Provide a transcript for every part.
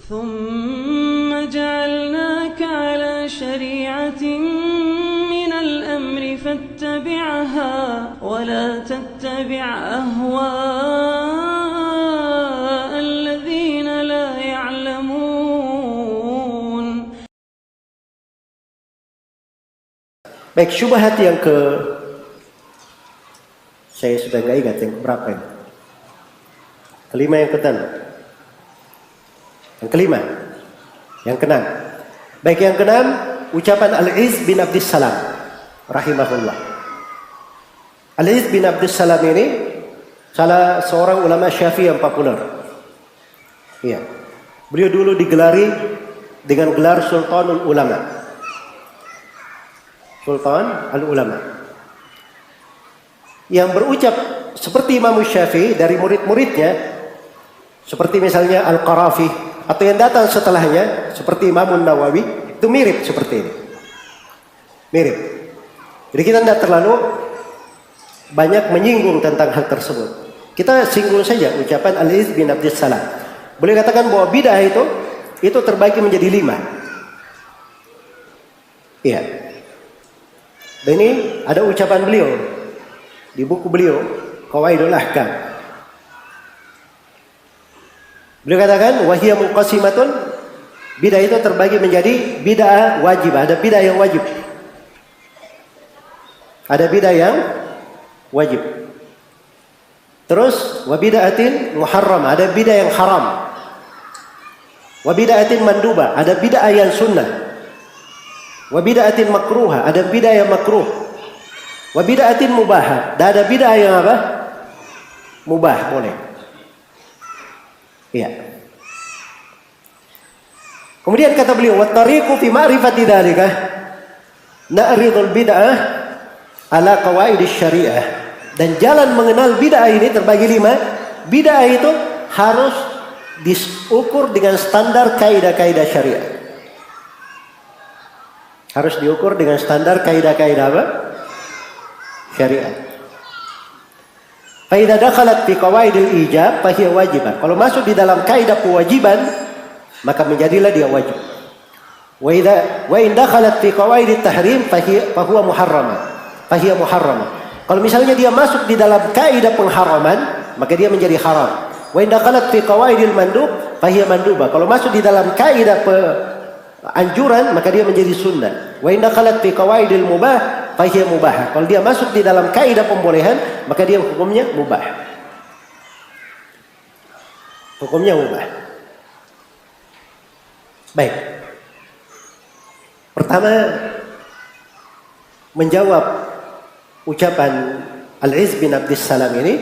ثم جعلناك على شريعة من الأمر فاتبعها ولا تتبع أهواء الذين لا يعلمون. Baik, syubhat yang saya sudah nggak ingat yang berapa ini. Kelima yang keenam. Yang kelima. Yang keenam. Baik, yang keenam ucapan Al-Izz bin Abdissalam rahimahullah. Al-Izz bin Abdissalam ini salah seorang ulama Syafi'i yang populer. Iya. Beliau dulu digelari dengan gelar Sultanul Ulama. Sultan al-Ulama. Yang berucap seperti Imam Syafi'i dari murid-muridnya, seperti misalnya Al-Qarafi atau yang datang setelahnya seperti Imam Nawawi, itu mirip seperti ini. Mirip. Jadi kita tidak terlalu banyak menyinggung tentang hal tersebut. Kita singgung saja ucapan Al-Izz bin Abdissalam. Boleh katakan bahwa bid'ah itu terbagi menjadi 5. Iya. Dan ini ada ucapan beliau di buku beliau Qawaidul Ahkam. Beliau katakan wahiyya muqassimatun, bid'ah itu terbagi menjadi bid'ah wajib, ada bid'ah yang wajib. Ada bid'ah yang wajib. Terus wa bid'atin muharram, ada bid'ah yang haram. Wa bid'atin mandubah, ada bid'ah yang sunnah. Wa bid'atin makruha, ada bid'ah yang makruh. Wa bid'atin mubah, ada bid'ah yang apa? Mubah, boleh. Iya. Kemudian kata beliau, wa tariqu fi ma'rifati dzalika na'ridul bid'ah ala qawaidis syariah. Dan jalan mengenal bid'ah ini terbagi 5. Bid'ah itu harus diukur dengan standar kaidah-kaidah syariat. Harus diukur dengan standar kaidah-kaidah apa? Syariat. Fa idza dakhalat fi qawaidil ijab fa hiya wajibah. Kalau masuk di dalam kaidah kewajiban, maka menjadilah dia wajib. Wa in dakhalat fi qawaidit tahrim fa huwa muharramah. Fa hiya muharramah. Kalau misalnya dia masuk di dalam kaidah pengharaman, maka dia menjadi haram. Wa in dakhalat fi qawaidil mandub fa hiya mandubah. Kalau masuk di dalam kaidah anjuran, maka dia menjadi sunnah. Wa in dakhalat fi qawaidil mubah fa hiya mubah. Kalau dia masuk di dalam kaidah pembolehan, maka dia hukumnya mubah. Hukumnya mubah. Baik. Pertama, menjawab ucapan Al-Izz bin Abdissalam ini,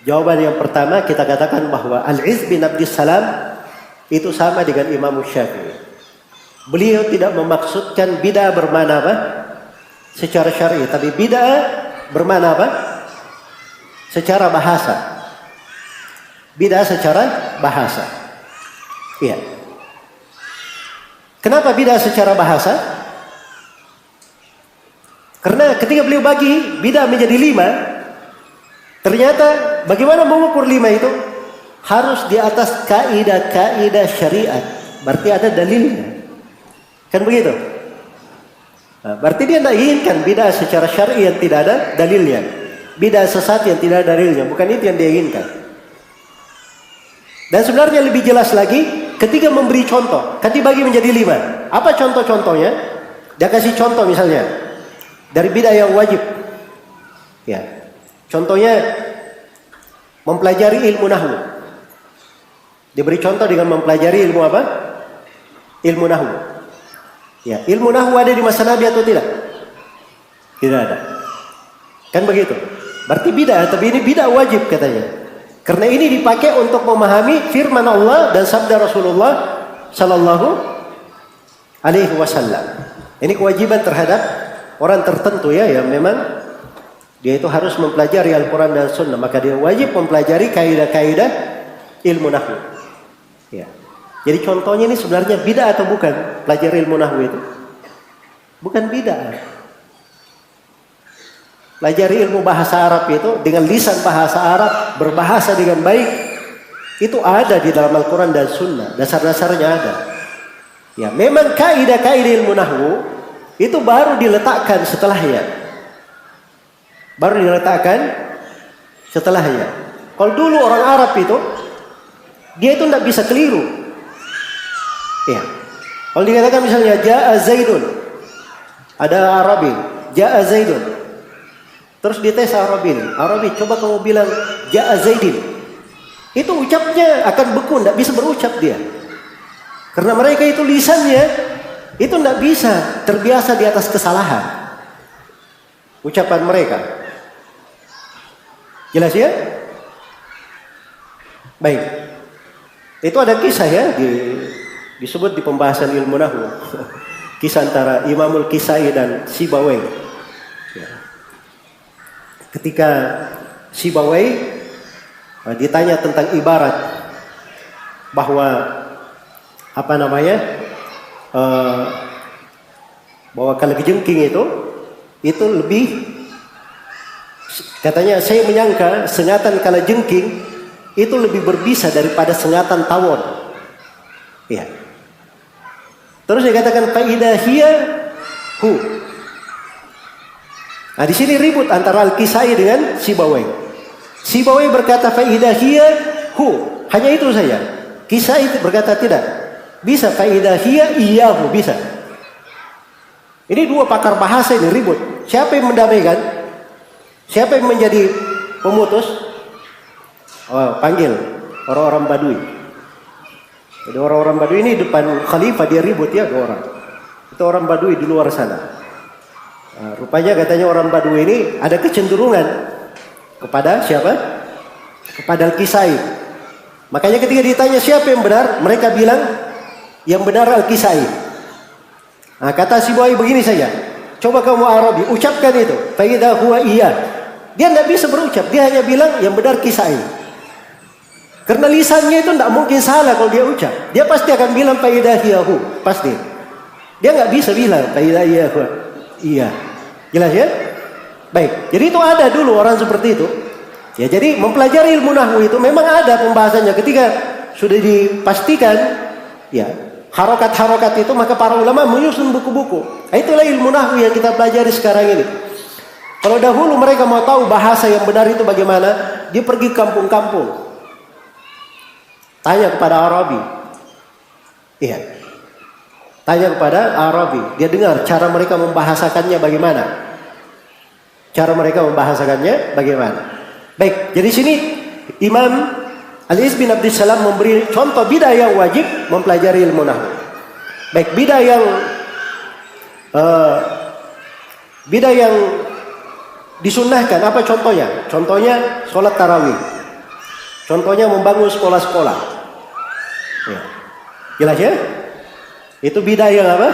jawaban yang pertama kita katakan bahwa Al-Izz bin Abdissalam itu sama dengan Imam Syafi'i. Beliau tidak memaksudkan bid'ah bermakna apa? Secara syar'i, tapi bid'ah bermakna apa? Secara bahasa. Bid'ah secara bahasa. Iya. Kenapa bid'ah secara bahasa? Karena ketika beliau bagi bid'ah menjadi 5, ternyata bagaimana mengukur 5 itu? Harus di atas kaidah-kaidah syariat. Berarti ada dalilnya. Kan begitu? Nah, berarti dia tidak inginkan bid'ah secara syar'i yang tidak ada dalilnya. Bid'ah sesat yang tidak ada dalilnya. Bukan itu yang dia inginkan. Dan sebenarnya lebih jelas lagi ketika memberi contoh. Kan dibagi menjadi 5. Apa contoh-contohnya? Dia kasih contoh misalnya dari bid'ah yang wajib. Ya. Contohnya mempelajari ilmu nahwu. Diberi contoh dengan mempelajari ilmu apa? Ilmu nahwu. Ya, ilmu nahwu ada di masa Nabi atau tidak? Tidak ada. Kan begitu. Berarti bid'ah, tapi ini bid'ah wajib katanya. Karena ini dipakai untuk memahami firman Allah dan sabda Rasulullah sallallahu alaihi wasallam. Ini kewajiban terhadap orang tertentu ya, yang memang dia itu harus mempelajari Al-Quran dan Sunnah. Maka dia wajib mempelajari kaidah-kaidah ilmu nahwu. Ya. Jadi contohnya ini sebenarnya bid'ah atau bukan? Pelajari ilmu nahwu itu bukan bid'ah. Pelajari ilmu bahasa Arab itu dengan lisan bahasa Arab, berbahasa dengan baik, Itu ada di dalam Al-Quran dan Sunnah, dasar-dasarnya ada. Ya, memang kaidah-kaidah ilmu nahwu itu baru diletakkan setelahnya. Baru diletakkan setelahnya. Kalau dulu orang Arab itu, dia itu tidak bisa keliru. Ya. Kalau dikatakan misalnya Ja'a Zaidun, ada Arabi, Ja'a Zaidun. Terus dites Arabi, coba kamu bilang Ja'a Zaidin. Itu ucapnya akan beku, tidak bisa berucap dia. Karena mereka itu lisannya itu tidak bisa, terbiasa di atas kesalahan ucapan mereka. Jelas ya? Baik. Itu ada kisah ya disebut di pembahasan ilmu nahwu. Kisah antara Imamul Kisai dan Sibawai. Ya. Ketika Sibawai ditanya tentang ibarat bahwa bahwa kalajengking itu lebih, katanya saya menyangka sengatan kalajengking itu lebih berbisa daripada sengatan tawon. Ya. Terus dia katakan faidahiyya hu. Nah, di sini ribut antara Al-Kisai dengan Sibawai. Sibawai berkata faidahiyya hu, hanya itu saja. Kisai berkata tidak. Bisa faidahiyya iyyahu, bisa. Ini dua pakar bahasa ini ribut. Siapa yang mendamaikan? Siapa yang menjadi pemutus? Oh, panggil orang-orang Badui. Jadi orang-orang Badui ini depan khalifah dia ribut ya, dua orang. Itu orang Badui di luar sana. Nah, rupanya katanya orang Badui ini ada kecenderungan kepada siapa? Kepada Al-Kisai. Makanya ketika ditanya siapa yang benar, mereka bilang yang benar Al-Kisai. Nah, kata Sibawai begini saja. Coba kamu Arabi, ucapkan itu. Fa idza huwa iya. Dia tidak bisa berucap, dia hanya bilang yang benar Kisai. Karena lisannya itu tidak mungkin salah kalau dia ucap. Dia pasti akan bilang fa idza hiyahu, pasti. Dia nggak bisa bilang fa idza hiyahu. Iya. Jelas ya? Baik. Jadi itu ada dulu orang seperti itu. Ya, jadi mempelajari ilmu nahwu itu memang ada pembahasannya ketika sudah dipastikan ya harokat-harokat itu, maka para ulama menyusun buku-buku. Itulah ilmu nahwu yang kita pelajari sekarang ini. Kalau dahulu mereka mau tahu bahasa yang benar itu bagaimana, dia pergi kampung-kampung, tanya kepada Arabi. Iya, tanya kepada Arabi, dia dengar cara mereka membahasakannya bagaimana. Cara mereka membahasakannya bagaimana. Baik, jadi sini Imam Al-Iz bin Abdissalam memberi contoh bidah yang wajib mempelajari ilmu nahwu. Baik, bidah yang disunnahkan apa contohnya? Contohnya sholat tarawih. Contohnya membangun sekolah-sekolah. Ya. Jelas ya? Itu bidah yang apa?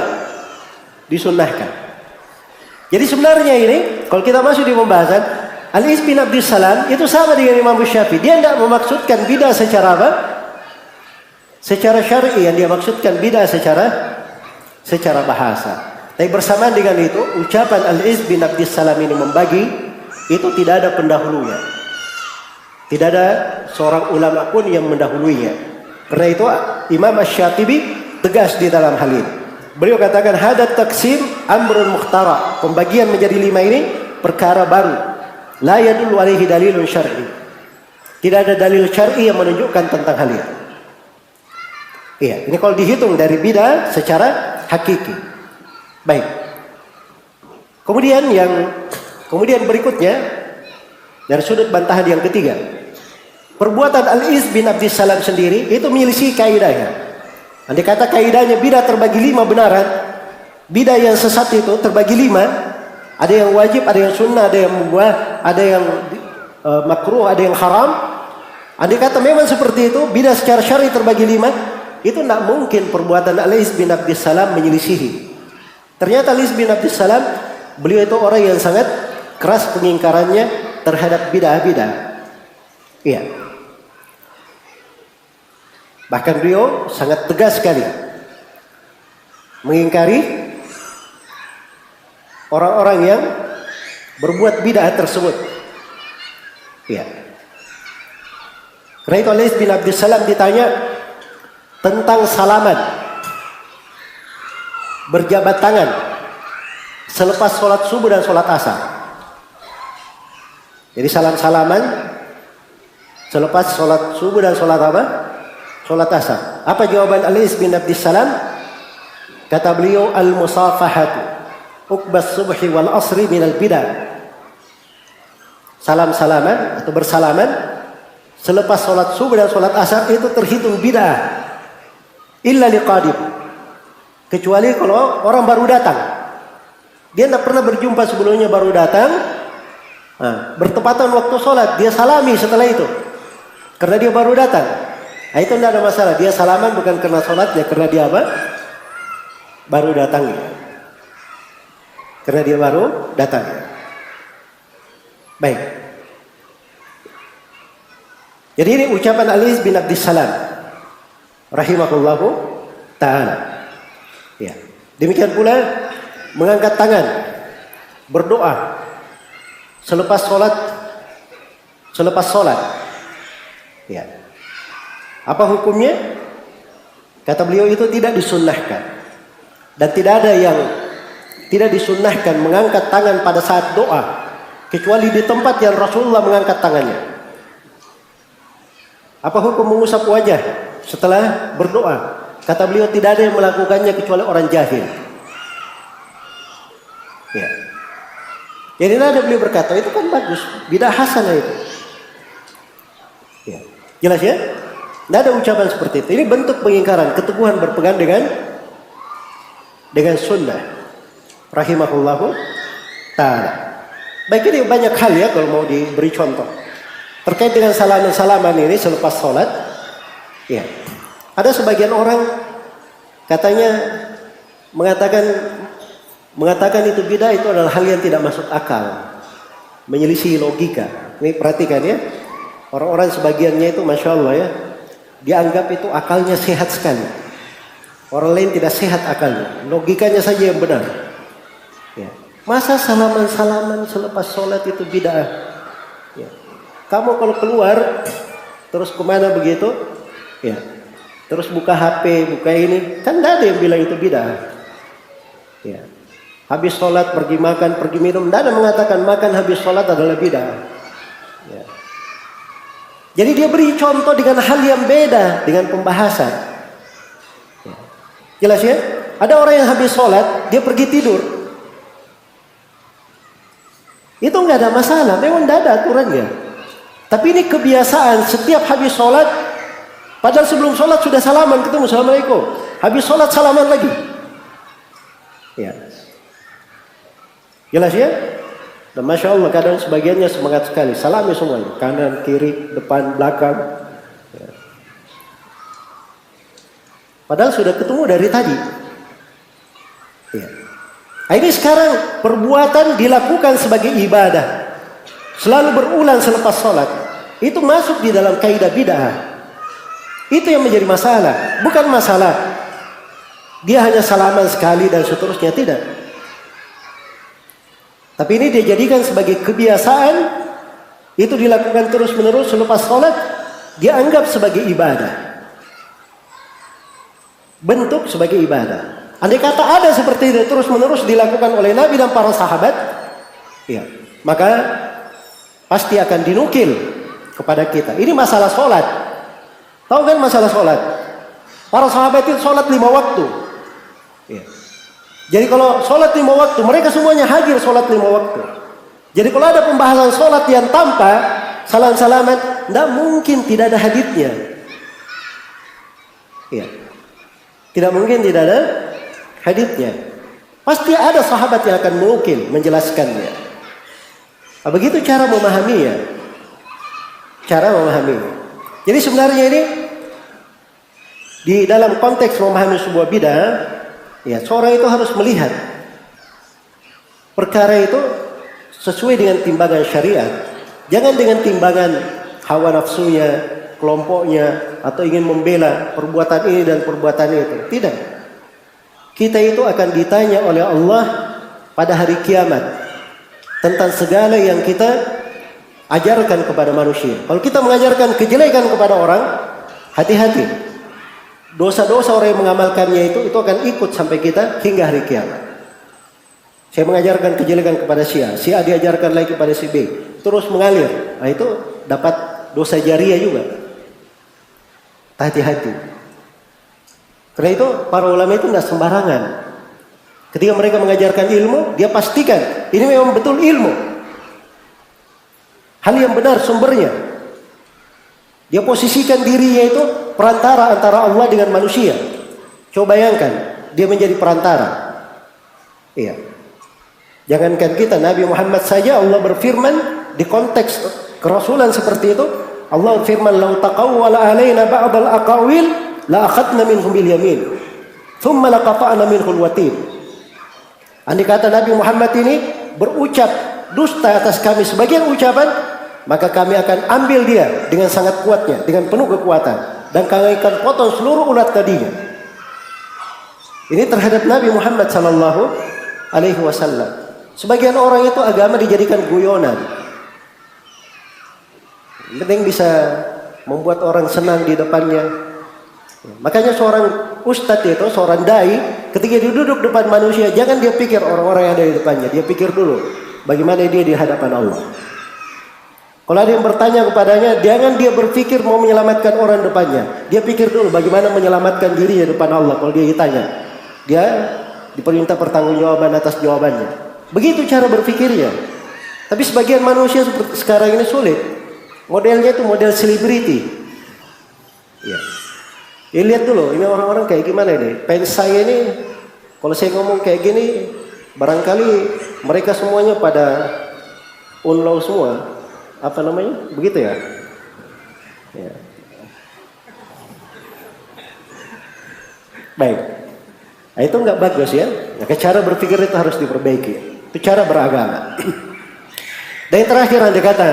Disunnahkan. Jadi sebenarnya ini kalau kita masuk di pembahasan Al-Iz bin Abdissalam itu sama dengan Imam Syafi'i. Dia tidak memaksudkan bidah secara apa? Secara syar'i, yang dia maksudkan bidah secara bahasa. Tapi bersamaan dengan itu, ucapan Al-Iz bin Abdissalam ini membagi itu tidak ada pendahulunya. Tidak ada seorang ulama pun yang mendahulunya. Karena itu Imam Asy-Syatibi tegas di dalam hal ini. Beliau katakan hadat taksim amrun mukhtara. Pembagian menjadi 5 ini perkara baru. La yadullu alaihi dalilun syar'i. Tidak ada dalil syar'i yang menunjukkan tentang hal ini. Iya, ini kalau dihitung dari bidah secara hakiki. Baik. Kemudian berikutnya dari sudut bantahan yang ketiga. Perbuatan Al-Iz bin Abdissalam sendiri itu menyelisih kaidahnya. Andai kata kaidahnya bidah terbagi 5 benaran, bidah yang sesat itu terbagi 5. Ada yang wajib, ada yang sunnah, ada yang mubah, ada yang makruh, ada yang haram. Andai kata memang seperti itu, bidah secara syar'i terbagi 5, itu tidak mungkin perbuatan Al-Iz bin Abdissalam menyelisihi. Ternyata Al-Iz bin Abdissalam, beliau itu orang yang sangat keras pengingkarannya terhadap bidah-bidah. Iya. Bahkan beliau sangat tegas sekali mengingkari orang-orang yang berbuat bid'ah tersebut. Ya. Karena itu Ali bin Abdussalam ditanya tentang salaman, berjabat tangan selepas sholat subuh dan sholat asar. Jadi salam-salaman selepas sholat subuh dan sholat apa? Sholat asar. Apa jawaban Ali bin Abdussalam? Kata beliau, al-musafahatu uqbas subhi wal asri minal bidah. Salam-salaman atau bersalaman selepas sholat subuh dan sholat asar itu terhitung bid'ah. Illa liqadib, kecuali kalau orang baru datang. Dia tidak pernah berjumpa sebelumnya, baru datang. Bertepatan waktu sholat, dia salami setelah itu. Karena dia baru datang. Nah, itu tidak ada masalah. Dia salaman bukan karena sholatnya, karena dia apa? Baru datang. Karena dia baru datang. Baik. Jadi ini ucapan Ali bin Abdussalam rahimahullahu ta'ala. Ya. Demikian pula mengangkat tangan berdoa selepas sholat. Ya. Apa hukumnya? Kata beliau, itu tidak disunnahkan. Dan tidak ada yang tidak disunnahkan mengangkat tangan pada saat doa, kecuali di tempat yang Rasulullah mengangkat tangannya. Apa hukum mengusap wajah setelah berdoa? Kata beliau, tidak ada yang melakukannya kecuali orang jahil. Ya. Jadi ada beliau berkata, itu kan bagus, bidah hasanah itu. Ya. Jelas ya? Tidak ada ucapan seperti itu. Ini bentuk pengingkaran, keteguhan berpegang dengan sunnah. Rahimahullahu ta'ala. Baik, ini banyak hal ya kalau mau diberi contoh. Terkait dengan salaman-salaman ini selepas sholat. Ya. Ada sebagian orang katanya mengatakan itu bidah, itu adalah hal yang tidak masuk akal, menyelisih logika. Ini perhatikan ya, orang-orang sebagiannya itu masya Allah ya, dianggap itu akalnya sehat sekali. Orang lain tidak sehat akalnya, logikanya saja yang benar. Ya. Masa salaman-salaman selepas sholat itu bidah? Ya. Kamu kalau keluar terus kemana begitu? Ya. Terus buka HP, buka ini, kan tidak ada yang bilang itu bidah. Ya. Habis sholat pergi makan, pergi minum, tidak ada mengatakan makan habis sholat adalah bidah. Ya. Jadi dia beri contoh dengan hal yang beda dengan pembahasan. Ya. Jelas ya? Ada orang yang habis sholat, dia pergi tidur. Itu nggak ada masalah, memang tidak ada aturannya. Tapi ini kebiasaan, setiap habis sholat, padahal sebelum sholat sudah salaman, ketemu assalamualaikum. Habis sholat salaman lagi. Ya. Jelas ya? Dan masya Allah kadang sebagiannya semangat sekali, salami semuanya, kanan, kiri, depan, belakang. Ya. Padahal sudah ketemu dari tadi. Ya. Nah, ini sekarang perbuatan dilakukan sebagai ibadah, selalu berulang selepas sholat. Itu masuk di dalam kaidah bid'ah. Itu yang menjadi masalah. Bukan masalah dia hanya salaman sekali dan seterusnya, tidak. Tapi ini dia jadikan sebagai kebiasaan. Itu dilakukan terus menerus selepas sholat. Dia anggap sebagai ibadah, bentuk sebagai ibadah. Andai kata ada seperti itu terus menerus dilakukan oleh Nabi dan para sahabat, ya, maka pasti akan dinukil kepada kita. Ini masalah sholat. Tahu kan masalah sholat? Para sahabat itu sholat 5 waktu. Ya. Jadi kalau sholat 5 waktu, mereka semuanya hadir sholat 5 waktu. Jadi kalau ada pembahasan sholat yang tanpa salam-salaman, tidak mungkin tidak ada haditsnya. Ya. Tidak mungkin tidak ada haditsnya. Pasti ada sahabat yang akan menukil, menjelaskannya. Nah, begitu cara memahaminya. Cara memahaminya. Jadi sebenarnya ini di dalam konteks memahami sebuah bidah, ya, seorang itu harus melihat perkara itu sesuai dengan timbangan syariat. Jangan dengan timbangan hawa nafsunya, kelompoknya, atau ingin membela perbuatan ini dan perbuatan itu. Tidak. Kita itu akan ditanya oleh Allah pada hari kiamat tentang segala yang kita ajarkan kepada manusia. Kalau kita mengajarkan kejelekan kepada orang, hati-hati. Dosa-dosa orang yang mengamalkannya itu akan ikut sampai kita hingga hari kiamat. Saya mengajarkan kejelekan kepada si A diajarkan lagi kepada si B, terus mengalir. Nah, itu dapat dosa jariah juga. Hati-hati. Karena itu para ulama itu tidak sembarangan. Ketika mereka mengajarkan ilmu, dia pastikan ini memang betul ilmu. Hal yang benar sumbernya. Dia posisikan dirinya itu perantara antara Allah dengan manusia. Coba bayangkan, dia menjadi perantara. Iya. Jangankan kita, Nabi Muhammad saja Allah berfirman di konteks kerasulan seperti itu. Allah berfirman, "Lau taqawwala alaina ba'dal aqawil la akhadna minhum bil yamin, thumma laqata'na minhul watin." Andai kata Nabi Muhammad ini berucap dusta atas kami sebagian ucapan, maka kami akan ambil dia dengan sangat kuatnya, dengan penuh kekuatan, dan kami akan potong seluruh ulat tadinya. Ini terhadap Nabi Muhammad sallallahu alaihi wasallam. Sebagian orang itu agama dijadikan guyonan. Penting bisa membuat orang senang di depannya. Makanya seorang ustadz itu, seorang dai, ketika dia duduk depan manusia, jangan dia pikir orang-orang yang ada di depannya. Dia pikir dulu bagaimana dia di hadapan Allah. Kalau ada yang bertanya kepadanya, jangan dia berpikir mau menyelamatkan orang depannya. Dia pikir dulu bagaimana menyelamatkan dirinya depan Allah. Kalau dia ditanya, dia diperintah pertanggungjawaban atas jawabannya. Begitu cara berpikirnya. Tapi sebagian manusia seperti sekarang ini sulit. Modelnya itu model selebriti. Ya. Ya, lihat dulu, ini orang-orang kayak gimana ini. Fans saya ini, kalau saya ngomong kayak gini, barangkali mereka semuanya pada unlow semua. Apa namanya? Begitu ya? Ya. Baik. Nah, itu nggak bagus ya. Nah, cara berpikir itu harus diperbaiki. Itu cara beragama. Dan yang terakhir ada kata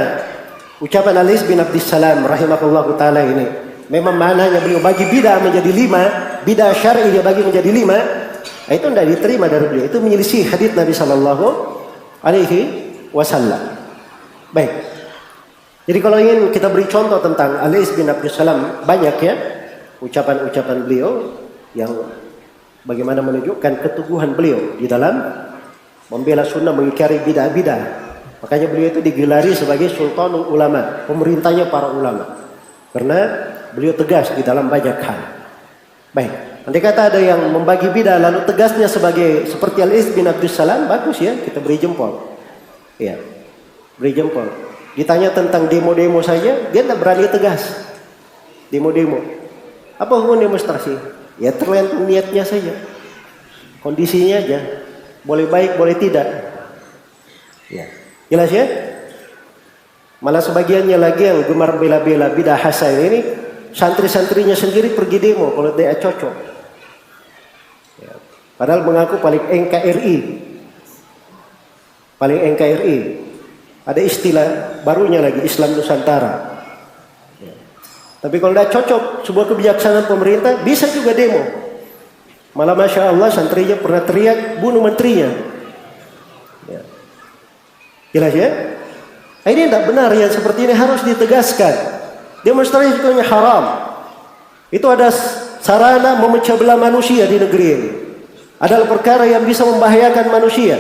ucapan Al-Is bin Abdissalam rahimahullahu ta'ala ini. Memang maknanya beliau bagi bid'ah menjadi 5, bid'ah syar'i dia bagi menjadi 5. Nah, itu tidak diterima dari beliau. Itu menyelisih hadits Nabi sallallahu alaihi wasallam. Baik. Jadi kalau ingin kita beri contoh tentang Al-Is bin Abdissalam, banyak ya ucapan-ucapan beliau yang bagaimana menunjukkan keteguhan beliau di dalam membela sunnah, mengingkari bid'ah-bid'ah. Makanya beliau itu digelari sebagai sultanul ulama, pemerintahnya para ulama. Karena beliau tegas di dalam banyak hal. Baik, andai kata ada yang membagi bid'ah lalu tegasnya seperti Al-Is bin Abdissalam, bagus ya, kita beri jempol. Ya, beri jempol. Ditanya tentang demo-demo saja, dia tidak berani tegas. Demo-demo. Apa hukum demonstrasi? Ya tergantung niatnya saja. Kondisinya aja. Boleh baik, boleh tidak. Ya. Jelas ya? Malah sebagiannya lagi yang gemar bela-bela bidah hasan ini, santri-santrinya sendiri pergi demo kalau dia cocok. Ya. Padahal mengaku paling NKRI. Paling NKRI. Ada istilah barunya lagi, Islam Nusantara. Ya. Tapi kalau tidak cocok sebuah kebijaksanaan pemerintah, bisa juga demo. Malah Masya Allah santrinya pernah teriak bunuh menterinya. Ya. Jelas ya? Nah, ini tidak benar, yang seperti ini harus ditegaskan. Demonstrasi itu haram. Itu ada sarana memecah belah manusia di negeri ini. Adalah perkara yang bisa membahayakan manusia.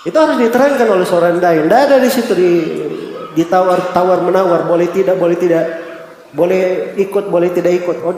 Itu harus diterangkan oleh seorang dai. Tidak ada di situ ditawar menawar, boleh tidak, boleh ikut, boleh tidak ikut. Oh,